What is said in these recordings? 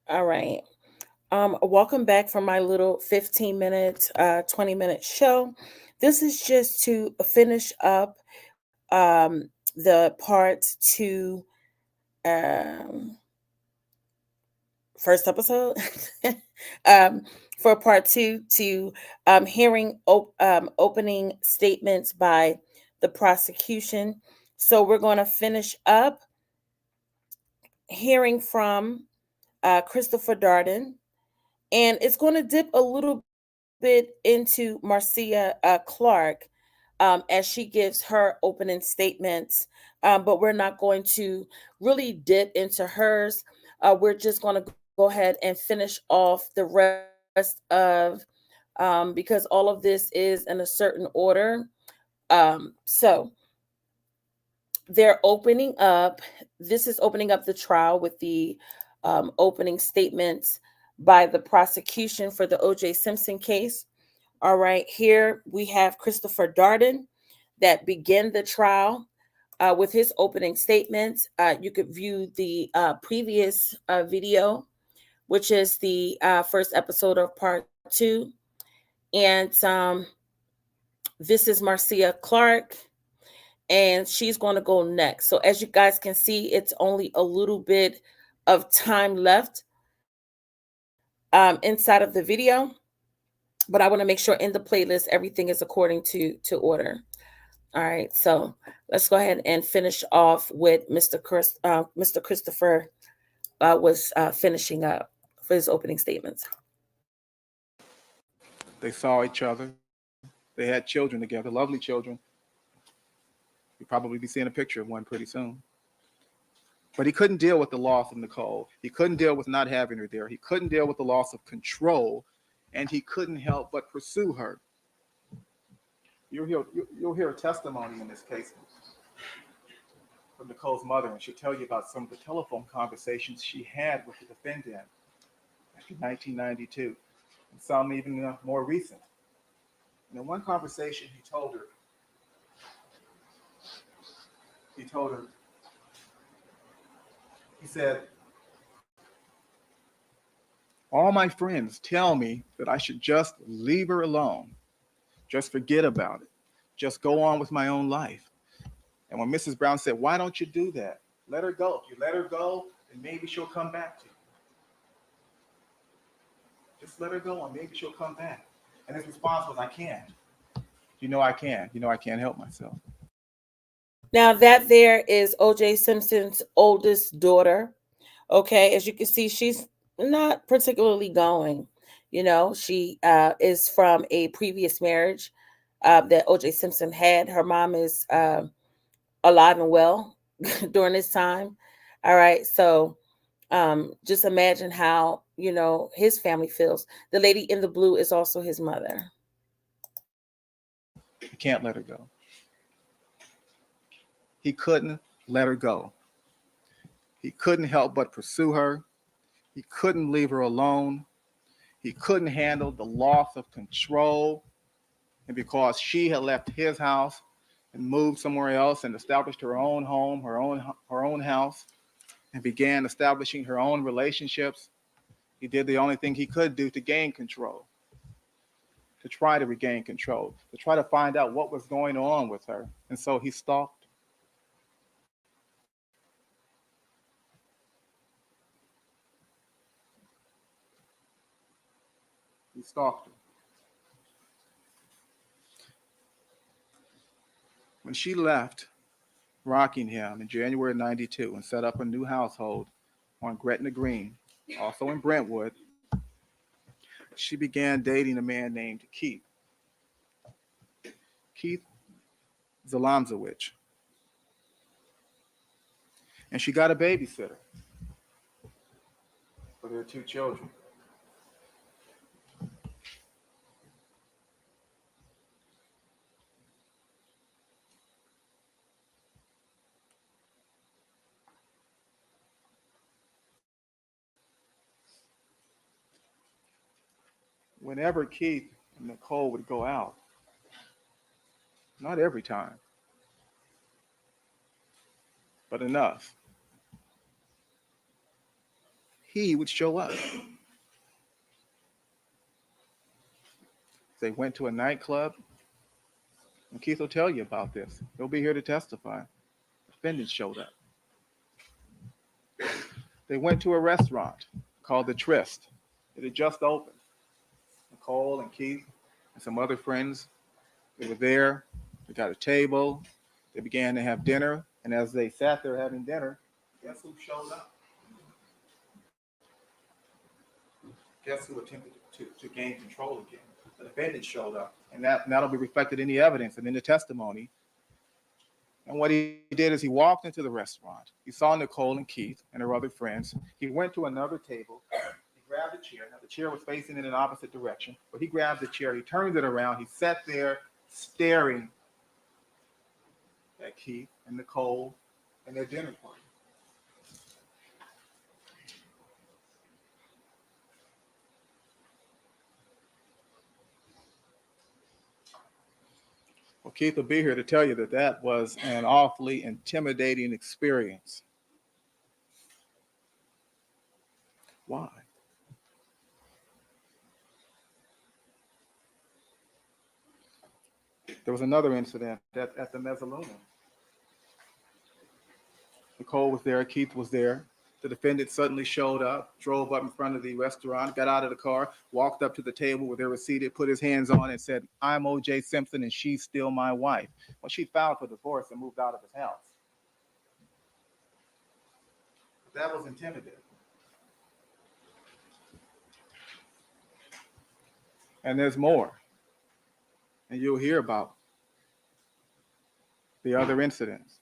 All right. Welcome back from my little 15 minute, 20-minute show. This is just to finish up the part two, um, first episode. um, for part two, to hearing opening statements by the prosecution. So we're going to finish up hearing from Christopher Darden, and it's going to dip a little bit into Marcia Clark as she gives her opening statements, but we're not going to really dip into hers. We're just going to go ahead and finish off the rest of, because all of this is in a certain order. So they're opening up. This is opening up the trial with the opening statements by the prosecution for the OJ Simpson case. All right, here we have Christopher Darden that began the trial with his opening statements. You could view the previous video, which is the first episode of part two. And this is Marcia Clark, and she's going to go next. So as you guys can see, it's only a little bit of time left inside of the video, but I want to make sure in the playlist everything is according to order. All right, so let's go ahead and finish off with Mr. Christopher was finishing up for his opening statements. They saw each other. They had children together, lovely children. You'll probably be seeing a picture of one pretty soon. But he couldn't deal with the loss of Nicole. He couldn't deal with not having her there. He couldn't deal with the loss of control, and he couldn't help but pursue her. You'll hear a testimony in this case from Nicole's mother, and she'll tell you about some of the telephone conversations she had with the defendant back in 1992, and some even more recent. And in one conversation, he told her, he said, all my friends tell me that I should just leave her alone, just forget about it, just go on with my own life. And when Mrs. Brown said, why don't you do that? Let her go. If you let her go, then maybe she'll come back to you. Just let her go and maybe she'll come back. And his response was, I can't. You know I can. You know I can't help myself. Now that there is OJ Simpson's oldest daughter. Okay, as you can see, she's not particularly going. She is from a previous marriage that OJ Simpson had. Her mom is alive and well during this time. All right, so just imagine how his family feels. The lady in the blue is also his mother. He can't let her go. He couldn't let her go. He couldn't help but pursue her. He couldn't leave her alone. He couldn't handle the loss of control. And because she had left his house and moved somewhere else and established her own home, her own house, and began establishing her own relationships, he did the only thing he could do to gain control, to try to regain control, to try to find out what was going on with her. And so he stalked. He stalked her. When she left Rockingham in January of 92 and set up a new household on Gretna Green, also in Brentwood, she began dating a man named Keith Zalamzowicz. And she got a babysitter for their two children. Whenever Keith and Nicole would go out, not every time, but enough, he would show up. They went to a nightclub, and Keith will tell you about this. He'll be here to testify. The defendant showed up. They went to a restaurant called the Tryst. It had just opened. Nicole and Keith and some other friends, they were there. They got a table. They began to have dinner. And as they sat there having dinner, guess who showed up? Guess who attempted to gain control again? The defendant showed up. And that'll be reflected in the evidence and in the testimony. And what he did is he walked into the restaurant. He saw Nicole and Keith and her other friends. He went to another table. He grabbed a chair. Now, the chair was facing in an opposite direction, but he grabbed the chair. He turned it around. He sat there staring at Keith and Nicole and their dinner party. Well, Keith will be here to tell you that that was an awfully intimidating experience. Why? There was another incident at the Mezzaluna. Nicole was there, Keith was there. The defendant suddenly showed up, drove up in front of the restaurant, got out of the car, walked up to the table where they were seated, put his hands on it, and said, "I'm OJ Simpson and she's still my wife." Well, she filed for divorce and moved out of his house. But that was intimidating. And there's more. And you'll hear about the other incidents.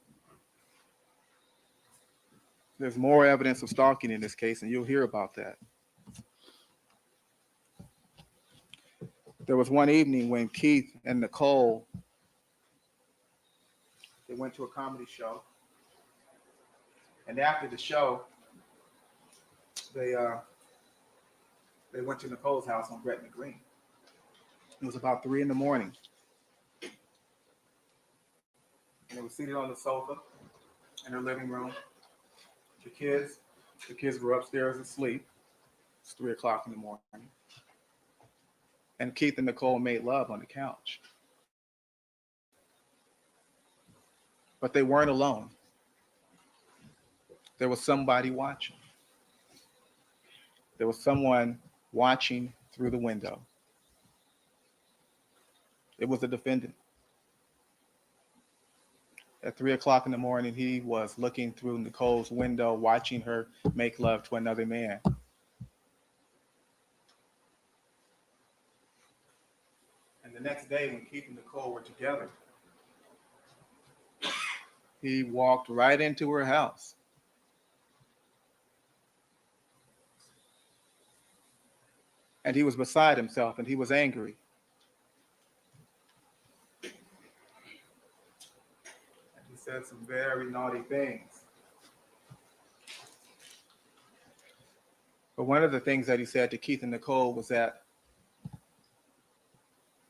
There's more evidence of stalking in this case, and you'll hear about that. There was one evening when Keith and Nicole, they went to a comedy show. And after the show, they went to Nicole's house on Gretna Green. It was about 3 a.m. And they were seated on the sofa in her living room. The kids were upstairs asleep. It's 3 o'clock in the morning. And Keith and Nicole made love on the couch. But they weren't alone. There was somebody watching. There was someone watching through the window. It was the defendant. At 3 o'clock in the morning, he was looking through Nicole's window, watching her make love to another man. And the next day, when Keith and Nicole were together, he walked right into her house. And he was beside himself, and he was angry. Said some very naughty things. But one of the things that he said to Keith and Nicole was that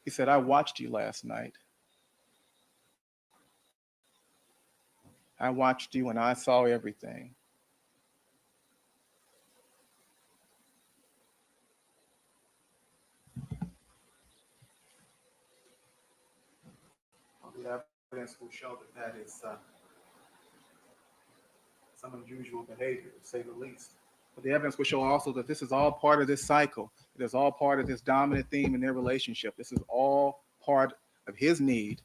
he said, "I watched you last night. I watched you and I saw everything. The evidence will show that is some unusual behavior, to say the least. But the evidence will show also that this is all part of this cycle. It is all part of this dominant theme in their relationship. This is all part of his need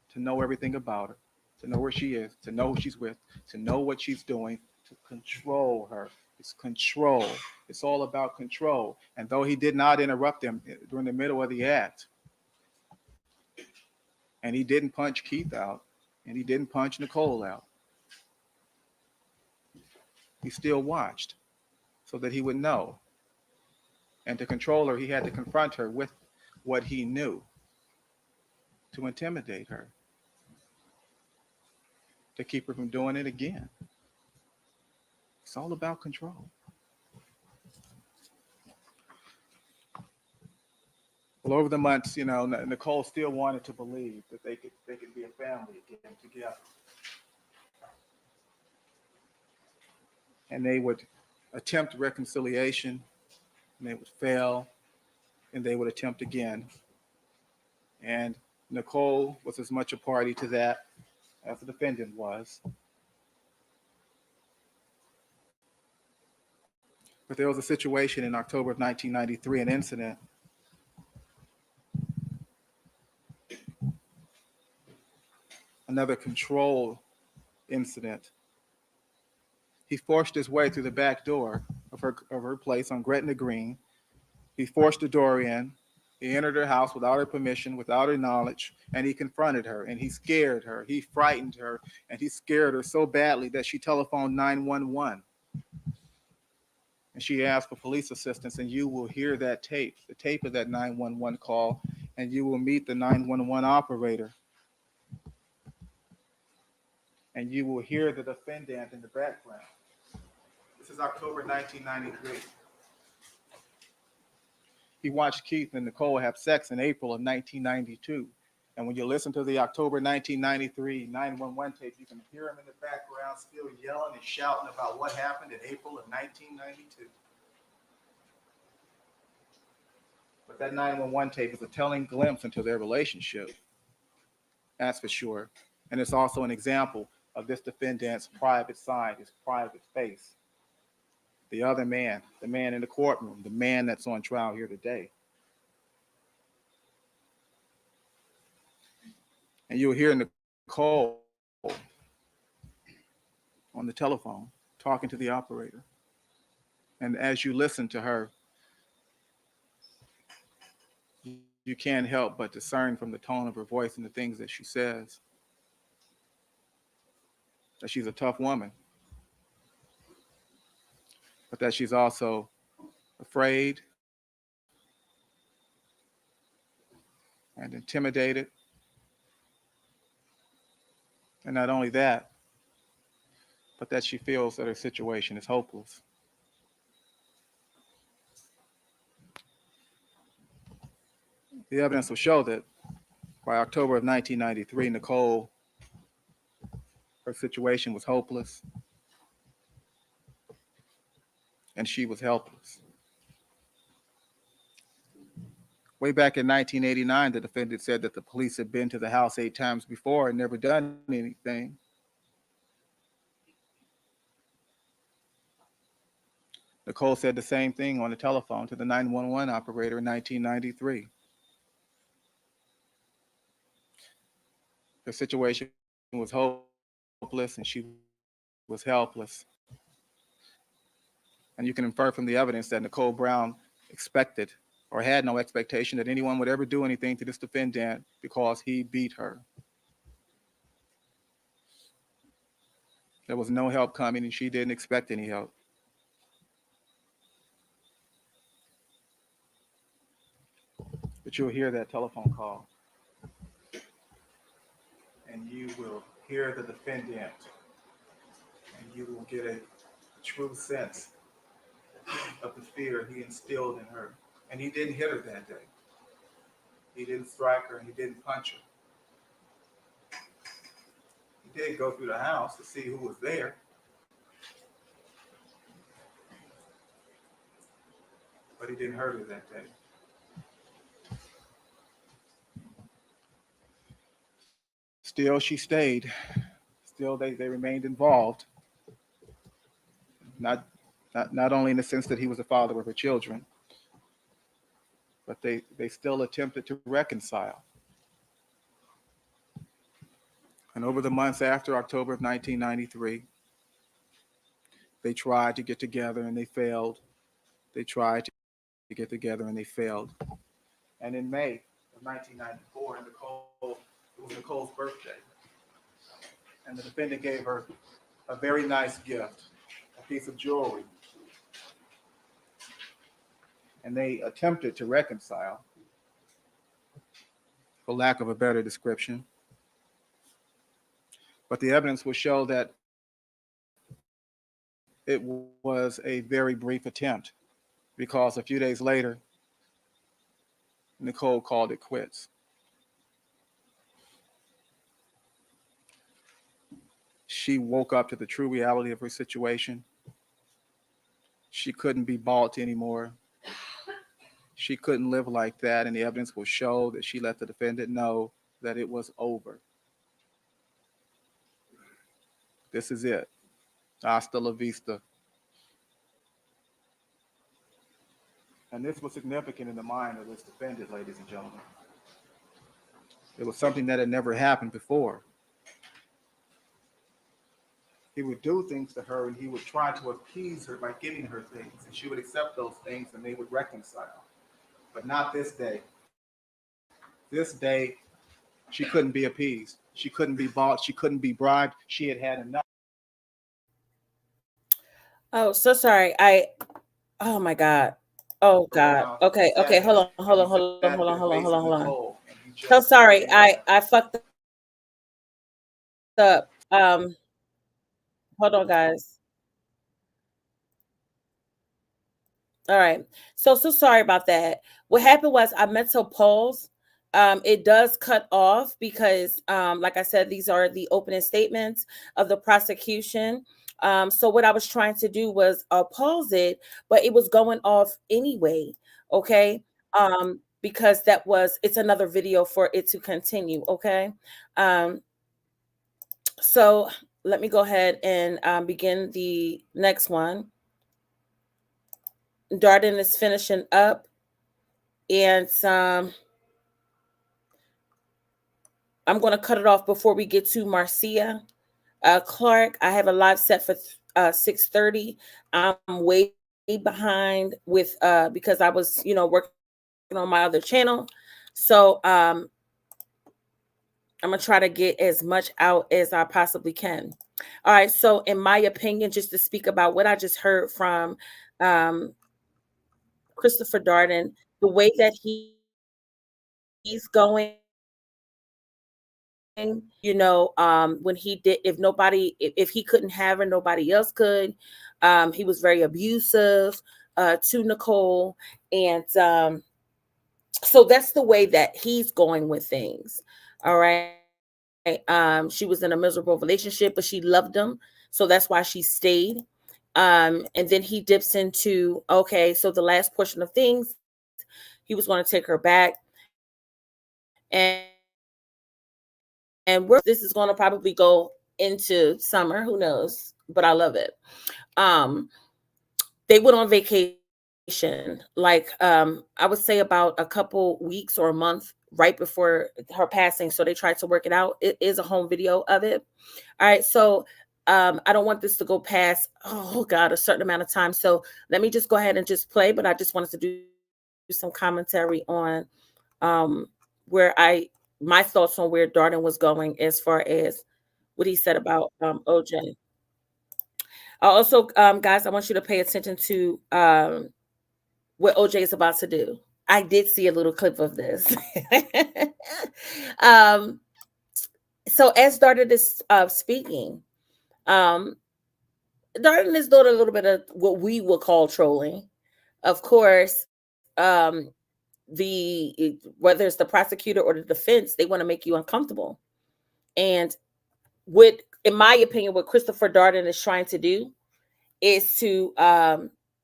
to know everything about her, to know where she is, to know who she's with, to know what she's doing, to control her. It's control. It's all about control. And though he did not interrupt them during the middle of the act, and he didn't punch Keith out, and he didn't punch Nicole out, he still watched so that he would know. And to control her, he had to confront her with what he knew, to intimidate her, to keep her from doing it again. It's all about control. Well, over the months, Nicole still wanted to believe that they could be a family again together. And they would attempt reconciliation, and they would fail, and they would attempt again. And Nicole was as much a party to that as the defendant was. But there was a situation in October of 1993, an incident another control incident. He forced his way through the back door of her place on Gretna Green. He forced the door in. He entered her house without her permission, without her knowledge, and he confronted her, and he scared her. He frightened her, and he scared her so badly that she telephoned 911. And she asked for police assistance, and you will hear that tape, the tape of that 911 call, and you will meet the 911 operator. And you will hear the defendant in the background. This is October 1993. He watched Keith and Nicole have sex in April of 1992. And when you listen to the October 1993 911 tape, you can hear him in the background still yelling and shouting about what happened in April of 1992. But that 911 tape is a telling glimpse into their relationship. That's for sure. And it's also an example of this defendant's private side, his private face. The other man, the man in the courtroom, the man that's on trial here today. And you'll hear Nicole on the telephone talking to the operator. And as you listen to her, you can't help but discern from the tone of her voice and the things that she says that she's a tough woman, but that she's also afraid and intimidated. And not only that, but that she feels that her situation is hopeless. The evidence will show that by October of 1993, Nicole, her situation was hopeless, and she was helpless. Way back in 1989, the defendant said that the police had been to the house 8 times before and never done anything. Nicole said the same thing on the telephone to the 911 operator in 1993. Her situation was hopeless and she was helpless. And you can infer from the evidence that Nicole Brown expected or had no expectation that anyone would ever do anything to this defendant because he beat her. There was no help coming and she didn't expect any help. But you'll hear that telephone call and you will hear the defendant and you will get a true sense of the fear he instilled in her. And he didn't hit her that day. He didn't strike her and he didn't punch her. He did go through the house to see who was there. But he didn't hurt her that day. Still, she stayed. Still, they remained involved. Not only in the sense that he was the father of her children, but they still attempted to reconcile. And over the months after October of 1993, they tried to get together and they failed. They tried to get together and they failed. And in May of 1994, it was Nicole's birthday. And the defendant gave her a very nice gift, a piece of jewelry. And they attempted to reconcile, for lack of a better description. But the evidence will show that it was a very brief attempt because a few days later, Nicole called it quits. She woke up to the true reality of her situation. She couldn't be bought anymore. She couldn't live like that, and the evidence will show that she let the defendant know that it was over. This is it. Hasta la vista. And this was significant in the mind of this defendant, ladies and gentlemen. It was something that had never happened before. He would do things to her and he would try to appease her by giving her things, and she would accept those things and they would reconcile. But not this day. This day, she couldn't be appeased. She couldn't be bought. She couldn't be bribed. She had had enough. Oh, so sorry. Oh my God. Oh God. Okay. Okay. Hold on. So sorry. I fucked up. Hold on, guys. All right. So sorry about that. What happened was I meant to pause. It does cut off because, like I said, these are the opening statements of the prosecution. So what I was trying to do was pause it, but it was going off anyway. Okay. Because it's another video for it to continue. Okay. Um, so let me go ahead and begin the next one. Darden is finishing up, and I'm going to cut it off before we get to Marcia Clark. I have a live set for 6:30. I'm way behind with because I was working on my other channel, so I'm gonna try to get as much out as I possibly can. All right. So, in my opinion, just to speak about what I just heard from um, Christopher Darden, the way that he's going, when he did, if he couldn't have her, nobody else could. He was very abusive to Nicole. And so that's the way that he's going with things. All right. She was in a miserable relationship, but she loved him. So that's why she stayed. And then he dips into, okay, so the last portion of things, he was going to take her back. And this is going to probably go into summer, who knows, but I love it. They went on vacation, like I would say about a couple weeks or a month right before her passing. So they tried to work it out. It is a home video of it. All right. So I don't want this to go past, a certain amount of time. So let me just go ahead and just play, but I just wanted to do some commentary on my thoughts on where Darden was going as far as what he said about OJ. Also, guys, I want you to pay attention to what OJ is about to do. I did see a little clip of this. So as Darden is speaking, Darden is doing a little bit of what we will call trolling. Of course, whether it's the prosecutor or the defense, they want to make you uncomfortable. And in my opinion, what Christopher Darden is trying to do is to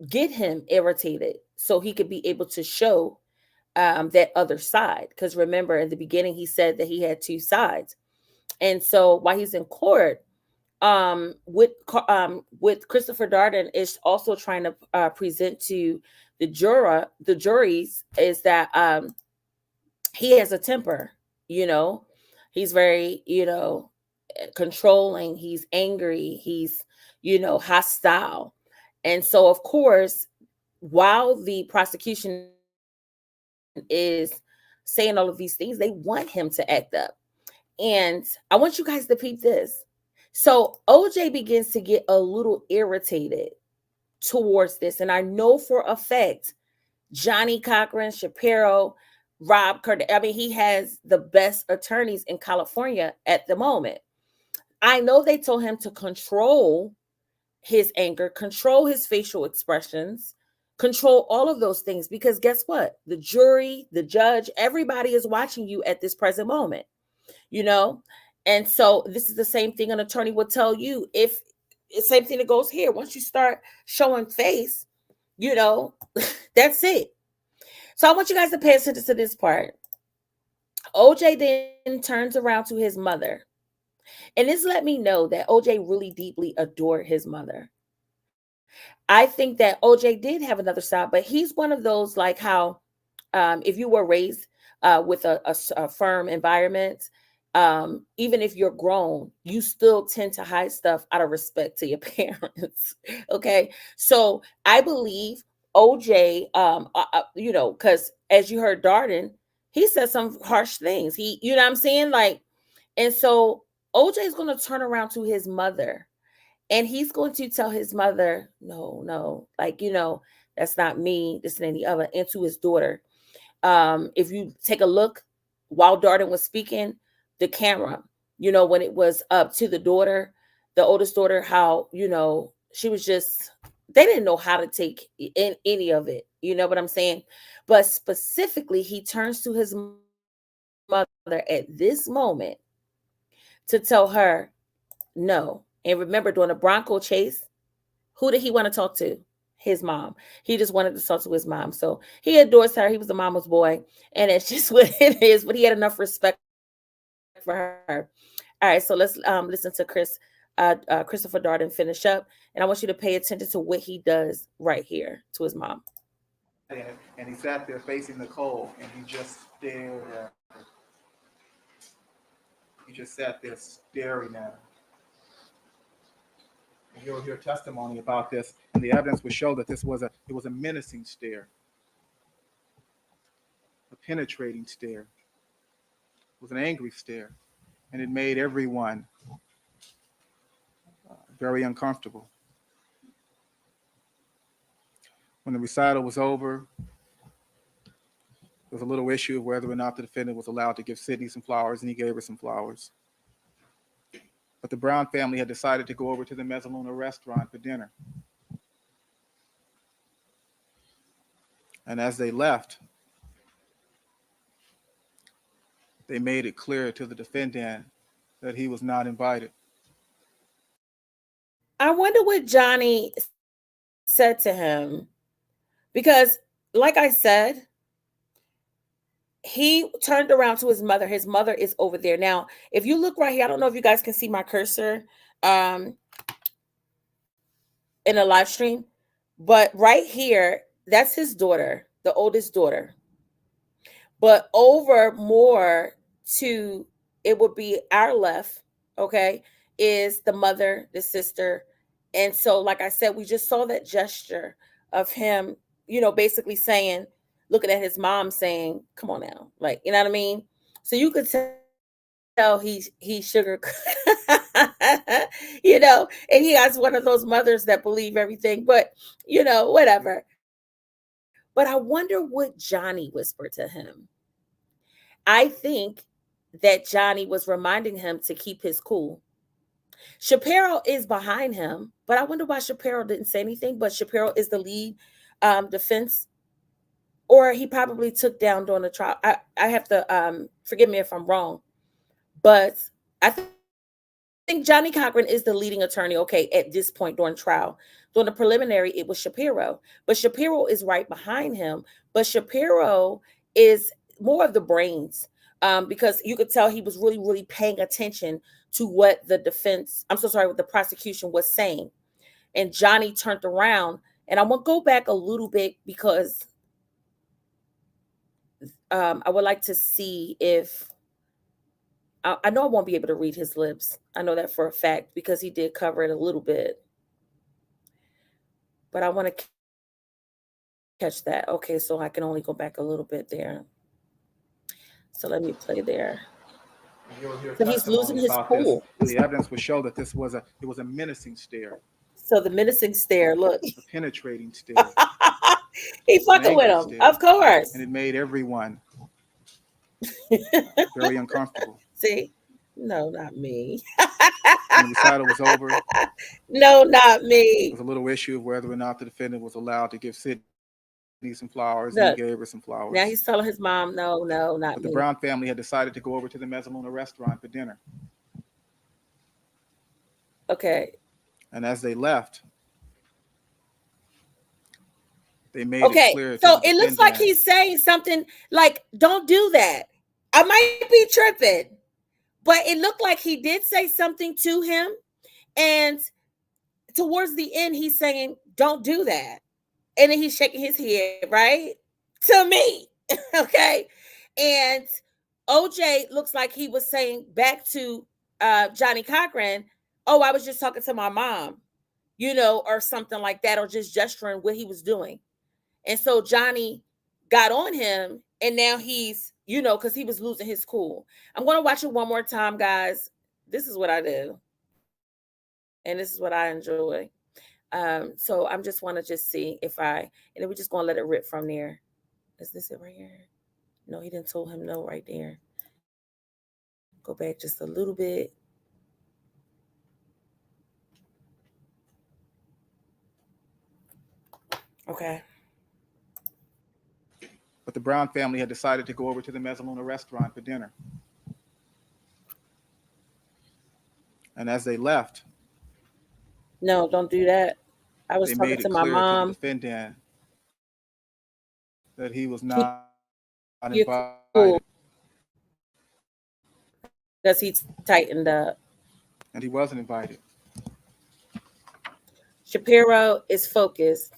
get him irritated so he could be able to show that other side. Because remember, in the beginning, he said that he had two sides. And so while he's in court, with Christopher Darden is also trying to present to the juries is that he has a temper. He's very controlling. He's angry. He's hostile. And so, of course, while the prosecution is saying all of these things, they want him to act up. And I want you guys to peep this. So OJ begins to get a little irritated towards this. And I know for a fact, Johnny Cochran, Shapiro, Rob Curtis, I mean, he has the best attorneys in California at the moment. I know they told him to control his anger, control his facial expressions, control all of those things, because guess what? The jury, the judge, everybody is watching you at this present moment, And so this is the same thing an attorney would tell you. If the same thing that goes here, once you start showing face, You know, that's it. So I want you guys to pay attention to this part. OJ then turns around to his mother. And this let me know that OJ really deeply adored his mother. I think that OJ did have another side, but he's one of those like how if you were raised with a firm environment, even if you're grown, you still tend to hide stuff out of respect to your parents. Okay, so I believe OJ, because as you heard Darden, he said some harsh things. You know what I'm saying, like, and so OJ is going to turn around to his mother and he's going to tell his mother, no, no, like, that's not me, this and any other, and to his daughter. If you take a look while Darden was speaking, the camera, when it was up to the daughter, the oldest daughter, how, she was just, they didn't know how to take in any of it. You know what I'm saying? But specifically, he turns to his mother at this moment to tell her no. And remember, during the Bronco chase, who did he want to talk to? His mom. He just wanted to talk to his mom. So he adores her. He was a mama's boy. And it's just what it is. But he had enough respect for her. All right. So let's listen to Christopher Darden finish up. And I want you to pay attention to what he does right here to his mom. And he sat there facing the coal, and he just stared at her. He just sat there staring at her. And you'll hear testimony about this, and the evidence will show that it was a menacing stare, a penetrating stare. It was an angry stare, and it made everyone very uncomfortable. When the recital was over, there was a little issue of whether or not the defendant was allowed to give Sydney some flowers, and he gave her some flowers. But the Brown family had decided to go over to the Mezzaluna restaurant for dinner. And as they left, they made it clear to the defendant that he was not invited. I wonder what Johnny said to him. Because, like I said, he turned around to his mother. His mother is over there. Now, if you look right here, I don't know if you guys can see my cursor in a live stream, but right here, that's his daughter, the oldest daughter. But over more to it would be our left, okay, is the mother, the sister. And so, like I said, we just saw that gesture of him, basically saying, looking at his mom saying, come on now. Like, you know what I mean? So you could tell he's sugar, and he has one of those mothers that believe everything, but whatever. But I wonder what Johnny whispered to him. I think that Johnny was reminding him to keep his cool. Shapiro is behind him, but I wonder why Shapiro didn't say anything. But Shapiro is the lead defense, or he probably took down during the trial. I have to forgive me if I'm wrong, but I think Johnny Cochran is the leading attorney. Okay, at this point during trial, during the preliminary, it was Shapiro, but Shapiro is right behind him. But Shapiro is more of the brains. Because you could tell he was really, really paying attention to what the defense, I'm so sorry, what the prosecution was saying. And Johnny turned around, and I'm gonna go back a little bit because I would like to see if I know I won't be able to read his lips. I know that for a fact because he did cover it a little bit. But I want to catch that. Okay, so I can only go back a little bit there. So let me play there. And you'll So hear he's losing his testimony about cool. this, and the evidence will show that it was a menacing stare, So the menacing stare, look. a penetrating stare, He an fucking with angry him, of stare, and course. it made everyone very uncomfortable. See? No, not me. When the recital was over, there No, not me. was a little issue of whether or not the defendant was allowed to give Sydney some flowers, and he gave her some Look, flowers. now he's telling his mom, no, no, But not the me. Brown family had decided to go over to the Mezzaluna restaurant for dinner. Okay. And as they left, They made it Okay, clear to so the it looks like defendant. he's saying something like, don't do that. I might be tripping, but it looked like he did say something to him. And towards the end, he's saying, don't do that. And then he's shaking his head, right? To me. Okay. And OJ looks like he was saying back to Johnny Cochran, oh, I was just talking to my mom, or something like that, or just gesturing what he was doing. And so Johnny got on him, and now he's, because he was losing his cool. I'm going to watch it one more time, guys. This is what I do, and this is what I enjoy. So I'm just want to just see and then we're just going to let it rip from there. Is this it right here? No, he didn't told him no right there. Go back just a little bit. Okay. But the Brown family had decided to go over to the Mezzaluna restaurant for dinner. And as they left, No, don't do that. I was they talking made to it my clear to the mom. defendant that he was Keep not your invited. cool because he tightened up. And he wasn't invited. Shapiro is focused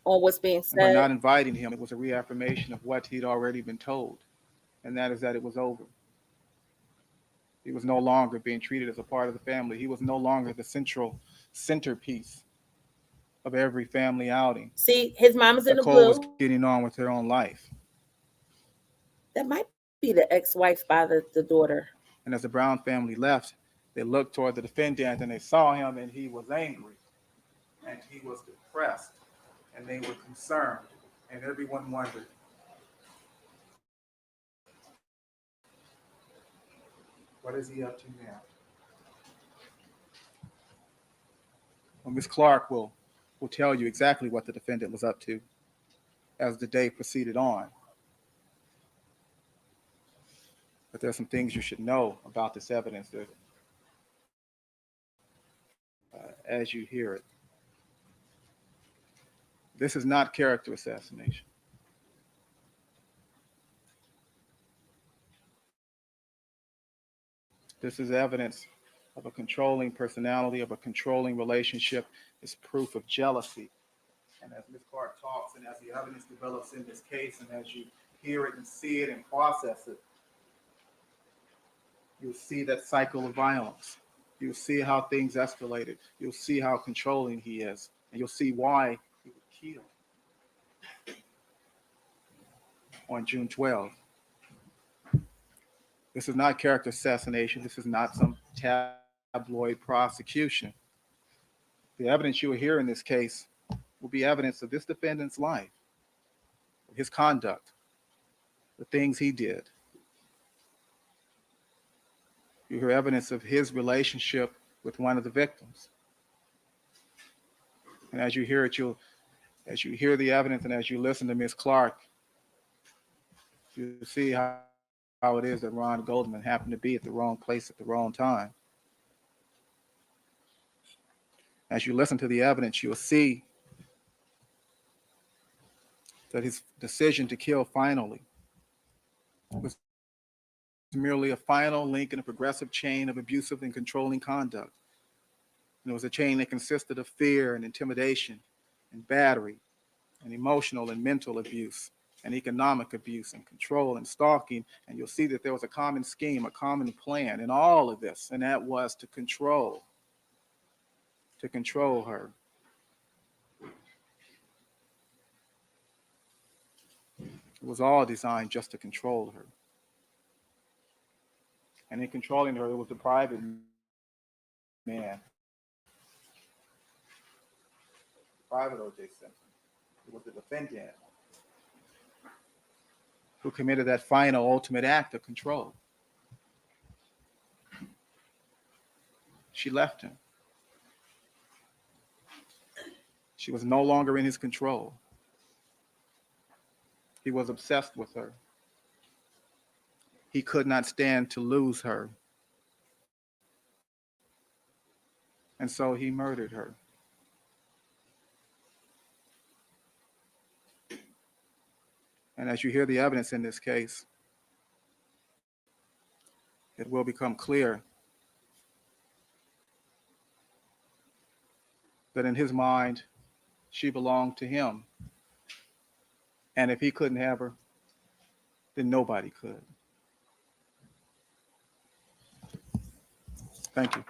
on what's being And by said. not inviting him, it was a reaffirmation of what he'd already been told, and that is that it was over. He was no longer being treated as a part of the family. He was no longer the centerpiece of every family outing. See, his mom is in the Nicole was blue. getting on with her own life. That might be the ex-wife by the daughter. And as the Brown family left, they looked toward the defendant and they saw him, and he was angry and he was depressed and they were concerned. And everyone wondered, what is he up to now? Well, Ms. Clark will tell you exactly what the defendant was up to as the day proceeded on. But there are some things you should know about this evidence that, as you hear it. This is not character assassination. This is evidence of a controlling personality, of a controlling relationship. It's proof of jealousy. And as Ms. Clark talks and as the evidence develops in this case and as you hear it and see it and process it, you'll see that cycle of violence. You'll see how things escalated. You'll see how controlling he is. And you'll see why he would kill on June 12th. This is not character assassination. This is not some tabloid prosecution. The evidence you will hear in this case will be evidence of this defendant's life, his conduct, the things he did. You hear evidence of his relationship with one of the victims. And as you hear it, as you hear the evidence and as you listen to Ms. Clark, you see how it is that Ron Goldman happened to be at the wrong place at the wrong time. As you listen to the evidence, you'll see that his decision to kill finally was merely a final link in a progressive chain of abusive and controlling conduct. And it was a chain that consisted of fear and intimidation and battery and emotional and mental abuse and economic abuse and control and stalking. And you'll see that there was a common scheme, a common plan in all of this, and that was to control her. It was all designed just to control her. And in controlling her, it was the private man, private OJ Simpson. It was the defendant who committed that final ultimate act of control. She left him. She was no longer in his control. He was obsessed with her. He could not stand to lose her. And so he murdered her. And as you hear the evidence in this case, it will become clear that in his mind, she belonged to him. And if he couldn't have her, then nobody could. Thank you.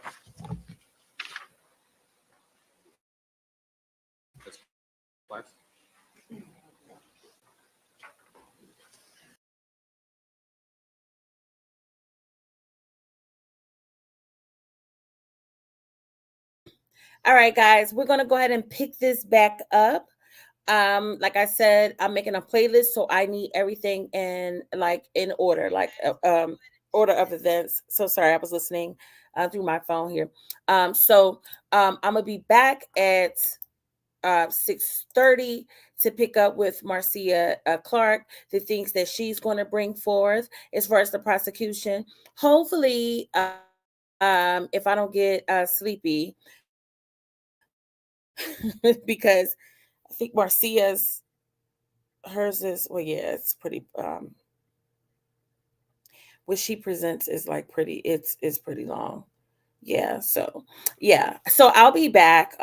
All right, guys, we're gonna go ahead and pick this back up. Like I said, I'm making a playlist, so I need everything in order, order of events. So sorry, I was listening through my phone here. I'm gonna be back at 6:30 to pick up with Marcia Clark, the things that she's going to bring forth as far as the prosecution. Hopefully, if I don't get sleepy, because I think hers is, well, yeah, it's pretty, what she presents is like it's pretty long. Yeah. So I'll be back.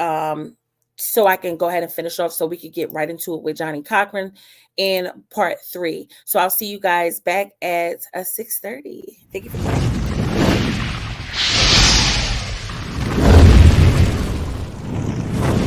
So I can go ahead and finish off so we could get right into it with Johnny Cochran in part 3. So I'll see you guys back at 6:30. Thank you for joining.